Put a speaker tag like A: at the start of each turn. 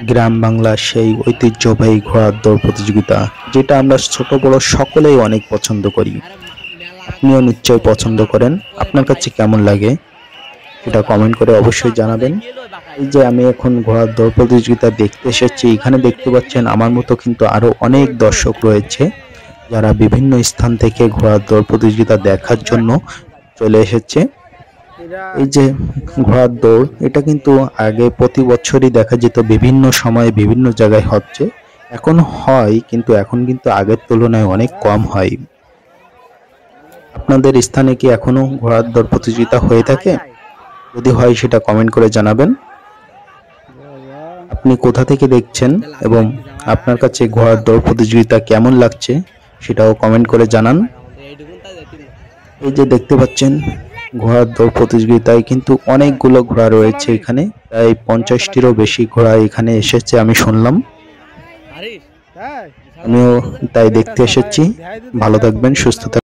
A: গ্রাম বাংলার সেই ঐতিহ্যবাহী ঘোড়ার দৌড় প্রতিযোগিতা, যেটা আমরা ছোট বড় সকলেই অনেক পছন্দ করি। আপনিও নিশ্চয়ই পছন্দ করেন। আপনার কাছে কেমন লাগে সেটা কমেন্ট করে অবশ্যই জানাবেন। এই যে আমি এখন ঘোড়ার দৌড় প্রতিযোগিতা দেখতে এসেছি, এখানে দেখতে পাচ্ছেন আমার মতো কিন্তু আরো অনেক দর্শক রয়েছে, যারা বিভিন্ন স্থান থেকে ঘোড়ার দৌড় প্রতিযোগিতা দেখার জন্য চলে এসেছে। এই যে ঘোড়ার দৌড়, এটা কিন্তু আগে প্রতি বছরই দেখা যেত, বিভিন্ন সময়ে বিভিন্ন জায়গায় হচ্ছে। এখন হয়, কিন্তু এখন কিন্তু আগের তুলনায় অনেক কম হয়। আপনাদের স্থানে কি এখনো ঘোড়ার দৌড় প্রতিযোগিতা হয়ে থাকে? যদি হয় সেটা কমেন্ট করে জানাবেন। আপনি কোথা থেকে দেখছেন এবং আপনার কাছে ঘোড়ার দৌড় প্রতিযোগিতা কেমন লাগছে সেটাও কমেন্ট করে জানান। এই যে দেখতে পাচ্ছেন ঘোড়ার দৌড় প্রতিযোগিতায় কিন্তু অনেকগুলো ঘোড়া রয়েছে, এখানে প্রায় 50টিরও বেশি ঘোড়া এখানে এসেছে আমি শুনলাম। আমিও তাই দেখতে এসেছি। ভালো থাকবেন, সুস্থ থাকবেন।